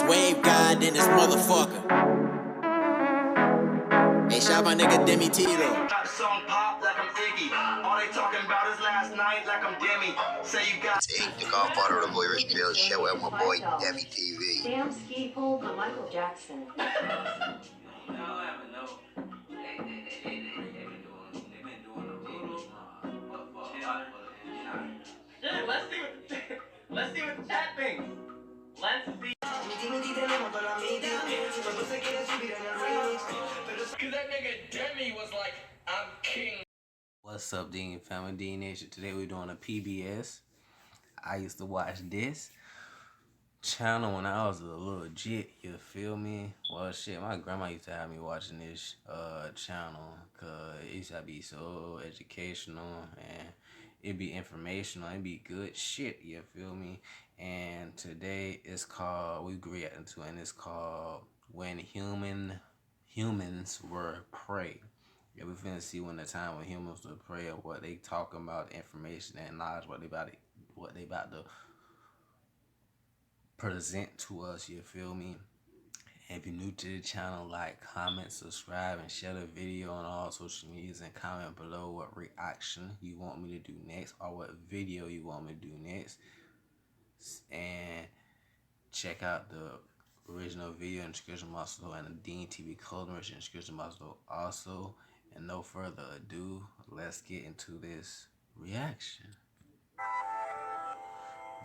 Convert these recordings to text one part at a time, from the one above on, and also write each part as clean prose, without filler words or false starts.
wave god in this motherfucker. Hey, shout my nigga Demi Tito. Song pop like I'm Iggy. All they talking about is last night like I'm Demi. Say you got. It's the godfather of Irish Trail show and my boy Demi TV. Damn ski pole for Michael Jackson. Let's see what the chat thinks. Let's see. Cause that nigga Demi was like, I'm king. What's up, Dean family? Dean Nation. Today we're doing a PBS. I used to watch this channel when I was a little jit, you feel me? Well, shit, my grandma used to have me watching this channel because it used to be so educational and it'd be informational, it'd be good shit, you feel me? And today it's called, we reacting to, and it's called When Humans Were Prey. Yeah, we finna see when the time when humans were prey, or what they talking about, information and knowledge, what they about to present to us, you feel me? And if you're new to the channel, like, comment, subscribe, and share the video on all social medias, and comment below what reaction you want me to do next, or what video you want me to do next. And check out the original video in the description box below, and the Dean TV code in the description box below also. And no further ado, let's get into this reaction.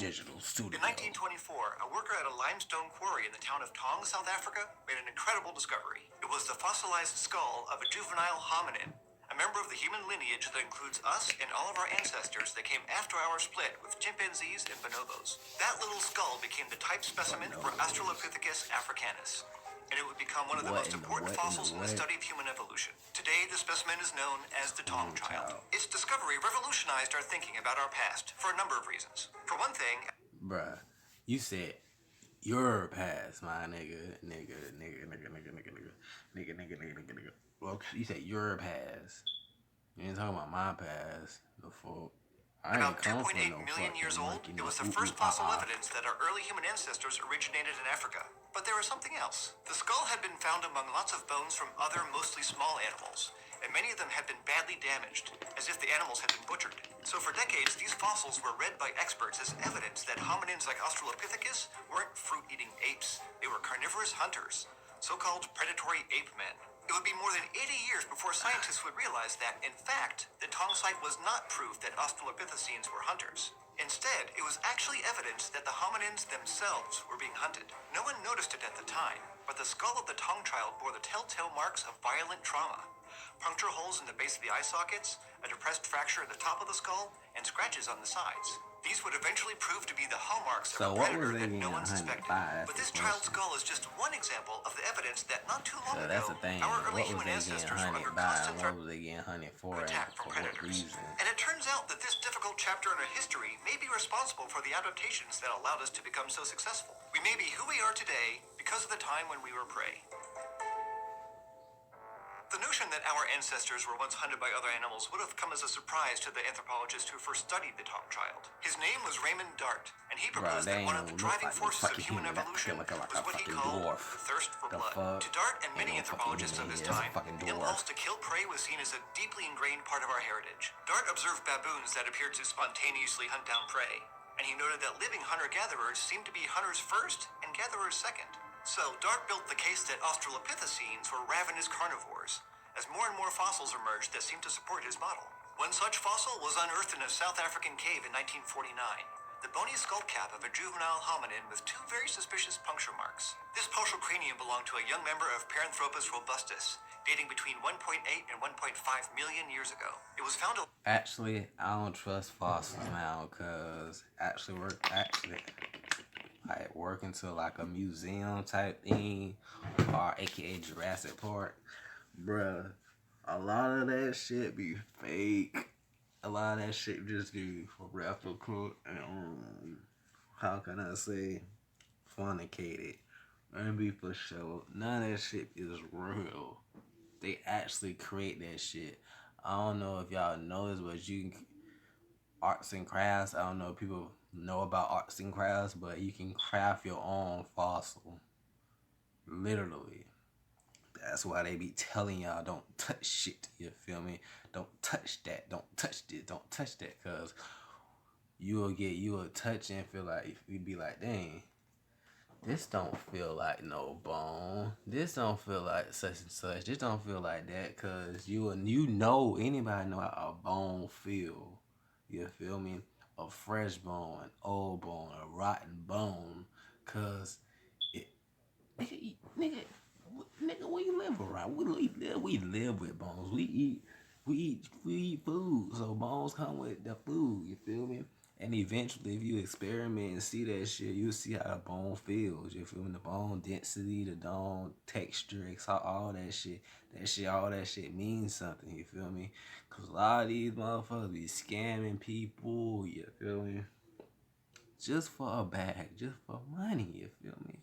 Digital Studio. In 1924, a worker at a limestone quarry in the town of Tong, South Africa, made an incredible discovery. It was the fossilized skull of a juvenile hominin, a member of the human lineage that includes us and all of our ancestors that came after our split with chimpanzees and bonobos. That little skull became the type specimen for Australopithecus africanus, and it would become one of the most important fossils in the study of human evolution. Today, the specimen is known as the Tong Child. Its discovery revolutionized our thinking about our past for a number of reasons. For one thing... Bruh, you said your past, my nigga. Well, you said your past. You ain't talking about my past. The fuck. About 2.8 million years old, it was the first fossil evidence that our early human ancestors originated in Africa. But there was something else. The skull had been found among lots of bones from other, mostly small animals, and many of them had been badly damaged, as if the animals had been butchered. So for decades, these fossils were read by experts as evidence that hominins like Australopithecus weren't fruit-eating apes. They were carnivorous hunters, so-called predatory ape men. It would be more than 80 years before scientists would realize that, in fact, the Tong site was not proof that Australopithecines were hunters. Instead, it was actually evidence that the hominins themselves were being hunted. No one noticed it at the time, but the skull of the Tong child bore the telltale marks of violent trauma. Puncture holes in the base of the eye sockets, a depressed fracture at the top of the skull, and scratches on the sides. These would eventually prove to be the hallmarks of a predator that no one suspected. But this child's skull is just one example of the evidence that not too long ago, our early human ancestors were under constant threat of attack from predators. And it turns out that this difficult chapter in our history may be responsible for the adaptations that allowed us to become so successful. We may be who we are today because of the time when we were prey. The notion that our ancestors were once hunted by other animals would have come as a surprise to the anthropologist who first studied the Tong child. His name was Raymond Dart, and he proposed that one of the driving forces of human evolution was what he called the thirst for blood. To Dart and many anthropologists of his time, the impulse to kill prey was seen as a deeply ingrained part of our heritage. Dart observed baboons that appeared to spontaneously hunt down prey, and he noted that living hunter-gatherers seemed to be hunters first and gatherers second. So, Dart built the case that Australopithecines were ravenous carnivores, as more and more fossils emerged that seemed to support his model. One such fossil was unearthed in a South African cave in 1949, the bony skull cap of a juvenile hominin with two very suspicious puncture marks. This partial cranium belonged to a young member of Paranthropus robustus, dating between 1.8 and 1.5 million years ago. It was found... Actually, I don't trust fossils now, because like working to like a museum type thing, or aka Jurassic Park, bruh, a lot of that shit be fake. A lot of that shit just be replicate and how can I say, fornicated. And be for sure, none of that shit is real. They actually create that shit. I don't know if y'all know this, but you can arts and crafts. I don't know if people know about arts and crafts, but you can craft your own fossil. Literally. That's why they be telling y'all don't touch shit. You feel me? Don't touch that. Don't touch this. Don't touch that. Cause you will touch and feel like you be like, dang, this don't feel like no bone. This don't feel like such and such. This don't feel like that. Cause anybody know how a bone feel. You feel me? A fresh bone, an old bone, a rotten bone. Cause it, nigga, nigga, we live around. We live with bones. We eat food. So bones come with the food. You feel me? And eventually, if you experiment and see that shit, you'll see how the bone feels. You feel me? The bone density, the bone texture, all that shit. All that shit means something. You feel me? Cause a lot of these motherfuckers be scamming people. You feel me? Just for a bag, just for money. You feel me?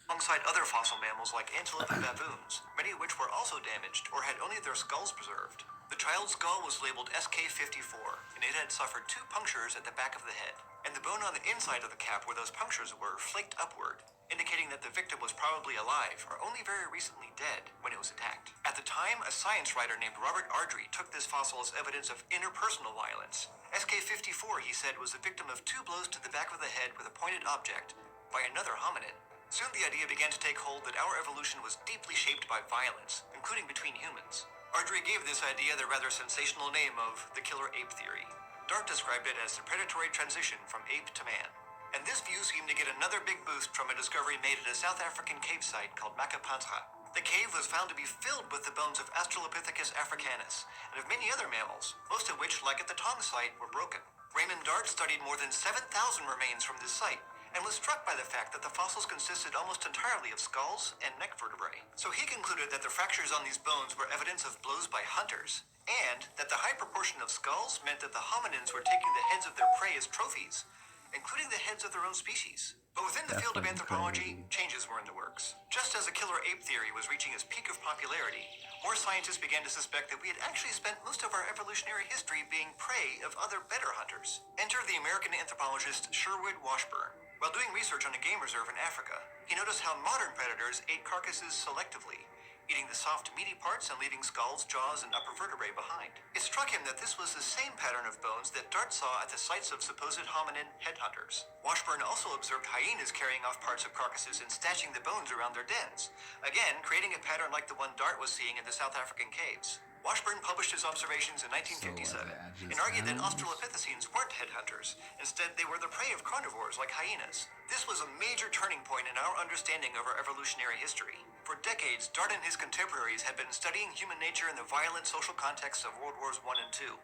Alongside other fossil mammals like antelope and baboons, many of which were also damaged or had only their skulls preserved. The child's skull was labeled SK54, and it had suffered 2 punctures at the back of the head, and the bone on the inside of the cap where those punctures were flaked upward, indicating that the victim was probably alive or only very recently dead when it was attacked. At the time, a science writer named Robert Ardrey took this fossil as evidence of interpersonal violence. SK54, he said, was the victim of 2 blows to the back of the head with a pointed object by another hominid. Soon the idea began to take hold that our evolution was deeply shaped by violence, including between humans. Ardrey gave this idea the rather sensational name of the killer ape theory. Dart described it as the predatory transition from ape to man. And this view seemed to get another big boost from a discovery made at a South African cave site called Makapantra. The cave was found to be filled with the bones of Australopithecus africanus and of many other mammals, most of which, like at the Tong site, were broken. Raymond Dart studied more than 7,000 remains from this site, and was struck by the fact that the fossils consisted almost entirely of skulls and neck vertebrae. So he concluded that the fractures on these bones were evidence of blows by hunters, and that the high proportion of skulls meant that the hominins were taking the heads of their prey as trophies, including the heads of their own species. But within the field of anthropology, changes were in the works. Just as a killer ape theory was reaching its peak of popularity, more scientists began to suspect that we had actually spent most of our evolutionary history being prey of other better hunters. Enter the American anthropologist Sherwood Washburn. While doing research on a game reserve in Africa, he noticed how modern predators ate carcasses selectively, eating the soft, meaty parts and leaving skulls, jaws, and upper vertebrae behind. It struck him that this was the same pattern of bones that Dart saw at the sites of supposed hominin headhunters. Washburn also observed hyenas carrying off parts of carcasses and stashing the bones around their dens, again creating a pattern like the one Dart was seeing in the South African caves. Washburn published his observations in 1957 and argued that Australopithecines weren't headhunters. Instead, they were the prey of carnivores like hyenas. This was a major turning point in our understanding of our evolutionary history. For decades, Dart and his contemporaries had been studying human nature in the violent social contexts of World Wars I and II.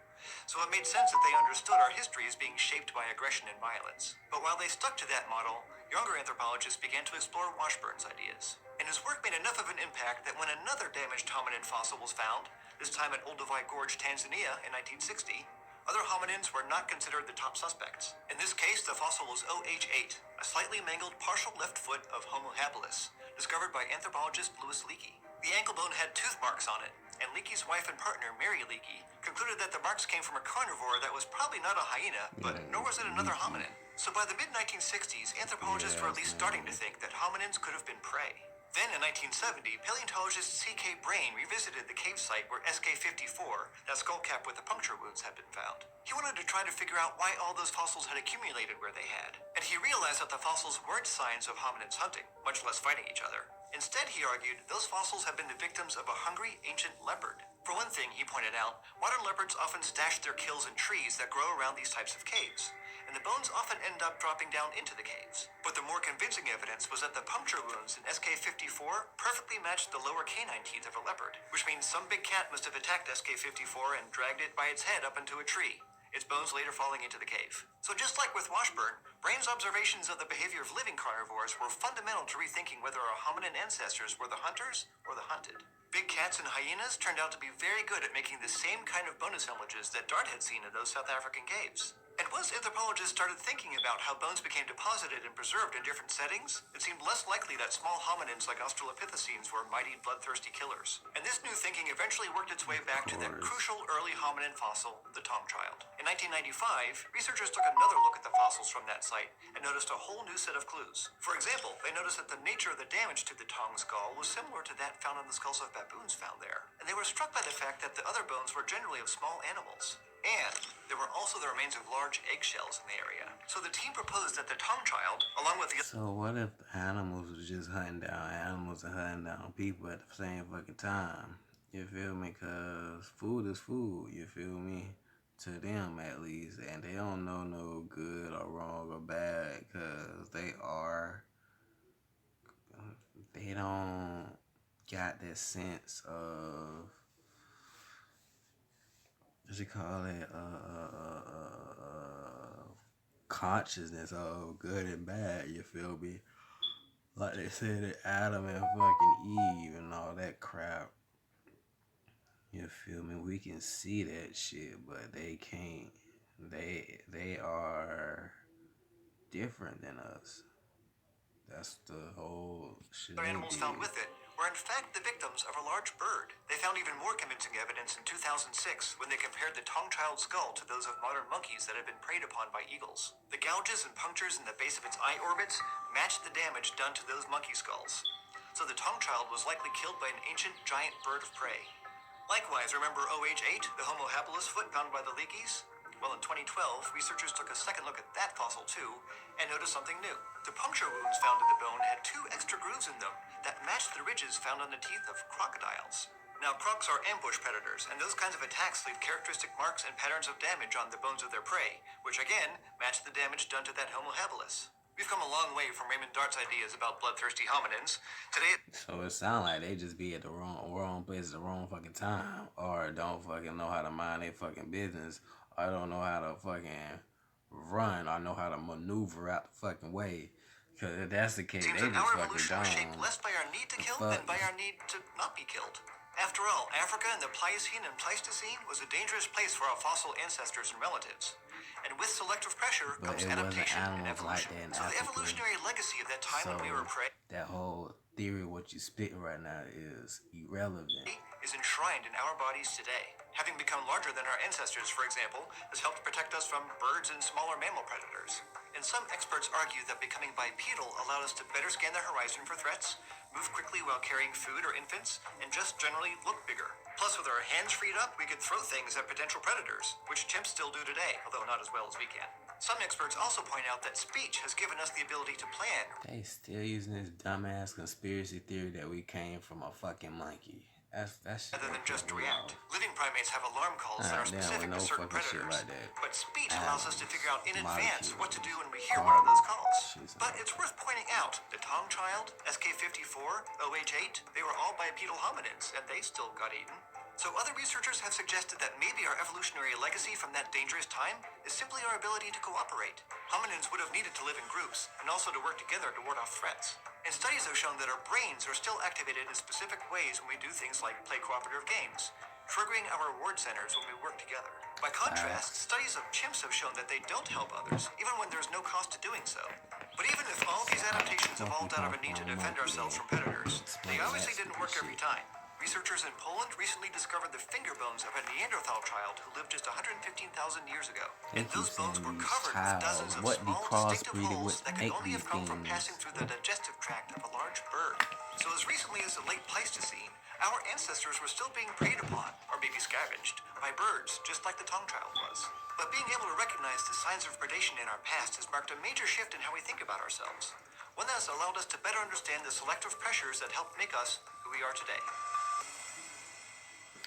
So it made sense that they understood our history as being shaped by aggression and violence. But while they stuck to that model, younger anthropologists began to explore Washburn's ideas. And his work made enough of an impact that when another damaged hominin fossil was found, this time at Olduvai Gorge, Tanzania in 1960, other hominins were not considered the top suspects. In this case, the fossil was OH8, a slightly mangled partial left foot of Homo habilis, discovered by anthropologist Louis Leakey. The ankle bone had tooth marks on it, and Leakey's wife and partner, Mary Leakey, concluded that the marks came from a carnivore that was probably not a hyena, but nor was it another hominin. So by the mid-1960s, anthropologists were at least starting to think that hominins could have been prey. Then in 1970, paleontologist C.K. Brain revisited the cave site where SK54, that skull cap with the puncture wounds, had been found. He wanted to try to figure out why all those fossils had accumulated where they had. And he realized that the fossils weren't signs of hominids hunting, much less fighting each other. Instead, he argued, those fossils have been the victims of a hungry ancient leopard. For one thing, he pointed out, modern leopards often stash their kills in trees that grow around these types of caves, and the bones often end up dropping down into the caves. But the more convincing evidence was that the puncture wounds in SK54 perfectly matched the lower canine teeth of a leopard, which means some big cat must have attacked SK54 and dragged it by its head up into a tree, its bones later falling into the cave. So just like with Washburn, Brain's observations of the behavior of living carnivores were fundamental to rethinking whether our hominin ancestors were the hunters or the hunted. Big cats and hyenas turned out to be very good at making the same kind of bone assemblages that Dart had seen in those South African caves. And once anthropologists started thinking about how bones became deposited and preserved in different settings, it seemed less likely that small hominins like Australopithecines were mighty bloodthirsty killers. And this new thinking eventually worked its way back to that crucial early hominin fossil, the Tom child. In 1995, researchers took another look at the fossils from that site and noticed a whole new set of clues. For example, they noticed that the nature of the damage to the Tong skull was similar to that found on the skulls of baboons found there. And they were struck by the fact that the other bones were generally of small animals. And there were also the remains of large eggshells in the area. So the team proposed that the Tong child, along with the... So what if animals was just hunting down animals and hunting down people at the same fucking time? You feel me? Cause food is food, you feel me? To them at least. And they don't know no good or wrong or bad. Cause they don't got that sense of, what you call it, consciousness of good and bad, you feel me? Like they said at Adam and fucking Eve and all that crap. You feel me? We can see that shit, but they can't. They are different than us. That's the whole shit. Other animals found with it were in fact the victims of a large bird. They found even more convincing evidence in 2006 when they compared the Tong child skull to those of modern monkeys that had been preyed upon by eagles. The gouges and punctures in the base of its eye orbits matched the damage done to those monkey skulls. So the Tong child was likely killed by an ancient giant bird of prey. Likewise, remember OH8, the Homo habilis foot found by the Leakeys? Well, in 2012, researchers took a second look at that fossil too and noticed something new. The puncture wounds found in the bone had 2 extra grooves in them that matched the ridges found on the teeth of crocodiles. Now, crocs are ambush predators, and those kinds of attacks leave characteristic marks and patterns of damage on the bones of their prey, which again match the damage done to that Homo habilis. We've come a long way from Raymond Dart's ideas about bloodthirsty hominins. Today, So it sounds like they just be at the wrong place at the wrong fucking time, or don't fucking know how to mind their fucking business, or don't know how to fucking run, or know how to maneuver out the fucking way. Cause if that's the case, seems they that just our fucking evolution was shaped gone. less by our need to kill Fuck. than by our need to not be killed. After all, Africa in the Pliocene and Pleistocene was a dangerous place for our fossil ancestors and relatives. And with selective pressure But comes it wasn't adaptation and animals like evolution. that in So the Africa. evolutionary legacy of that time So when we were prey that whole theory, what you spitting right now, is irrelevant. is enshrined in our bodies today. Having become larger than our ancestors, for example, has helped protect us from birds and smaller mammal predators. And some experts argue that becoming bipedal allowed us to better scan the horizon for threats, move quickly while carrying food or infants, and just generally look bigger. Plus, with our hands freed up, we could throw things at potential predators, which chimps still do today, although not as well as we can. Some experts also point out that speech has given us the ability to plan. They still using this dumbass conspiracy theory that we came from a fucking monkey. That's shit. Rather than just react. Living primates have alarm calls that are Damn, specific no to certain fucking shit predators. like that. But speech allows us to figure out in advance what to do when we hear Garbage. one of those calls. She's But it's worth pointing out, the Tong child, SK54, OH8, they were all bipedal hominins, and they still got eaten. So other researchers have suggested that maybe our evolutionary legacy from that dangerous time is simply our ability to cooperate. Hominins would have needed to live in groups, and also to work together to ward off threats. And studies have shown that our brains are still activated in specific ways when we do things like play cooperative games, triggering our reward centers when we work together. By contrast, studies of chimps have shown that they don't help others, even when there's no cost to doing so. But even if all these adaptations evolved out of a need to defend ourselves from predators, they obviously didn't work every time. Researchers in Poland recently discovered the finger bones of a Neanderthal child who lived just 115,000 years ago. And those bones were covered with dozens of small, distinctive holes that could only have come from passing through the digestive tract of a large bird. So as recently as the late Pleistocene, our ancestors were still being preyed upon, or maybe scavenged, by birds, just like the Tong child was. But being able to recognize the signs of predation in our past has marked a major shift in how we think about ourselves. One that has allowed us to better understand the selective pressures that helped make us who we are today.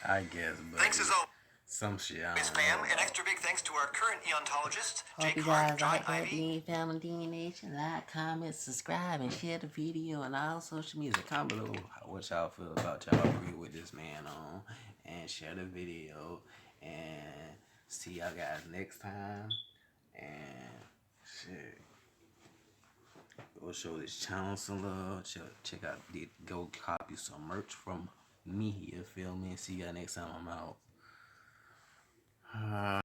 I guess, but Thanks as always, some shit I don't fam. know An about. extra big thanks to our current eontologist, Hope Jake you Hart, guys John like that Ivy. Dean Family Dean Nation. Like, comment, subscribe, and share the video on all social media. Comment below What y'all feel about y'all agree with this man on, and share the video, and see y'all guys next time, and shit, go show this channel some love. Check out, go copy some merch from me, you feel me? See y'all next time I'm out.